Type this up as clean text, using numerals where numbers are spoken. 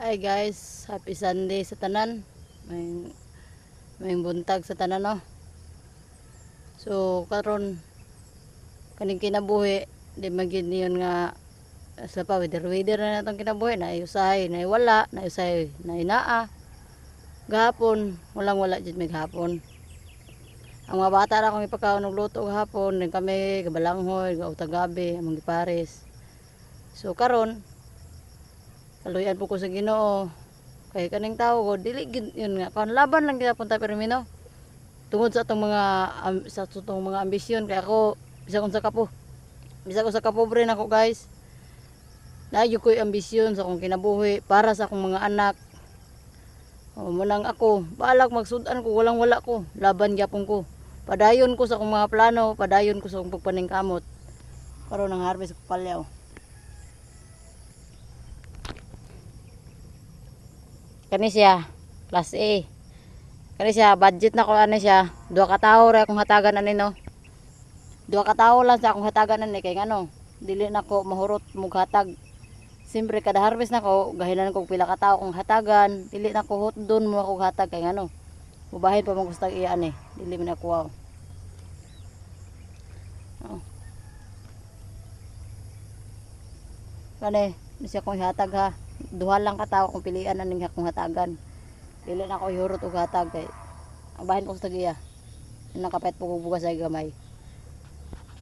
Hi guys, happy Sunday sa tanan. May buntag sa tanan no. So karon kaning kinabuhi di magid niyon nga sa pa weather na natong kinabuhi na usahay na wala na usahay na inaa. Gahapon wala jud mig hapon. Ang mga bata ra akong ipakaon og luto gahapon, din kami gabalanghoy, gautang gabi, among gipares. So karon kaluyan po ko sa Ginoo. Kay kaning tawo ko dili gid yun nga kan laban lang gyapon ta permino. Tungod sa atong mga ambisyon kay ako bisag unsa ka po. Bisag unsa ka pobre nako guys. Layo ko'y ambisyon sa akong kinabuhi para sa akong mga anak. O munang ako, balak magsud-an ko walang wala ko, laban gyapon ko. Padayon ko sa akong mga plano, padayon ko sa akong pagpaningkamot. Karon nang harvest ko palyaw. Kani siya, class A. Kani siya, budget na ko ano siya. 2 ka tawo ra akong hatagan ani no. 2 ka tawo lang sa akong hatagan ani kay ngano, dili na ko mahurot mug hatag. Siyempre kada harvest na ko, gahinan ko pila ka tawo kong hatagan, dili na ko hotdon mo ako hatag kay ngano. Mubahin pa mo gustag iya ani, dili man ako wow. Oh. Kani, siya kong hatag ha. 2 lang ka tawo kung pilian na ning akong hatagan. Dili na ako ihurot og hatag kay ang bahin ko sa tagiya. Nakapait po ko bugas ay gamay.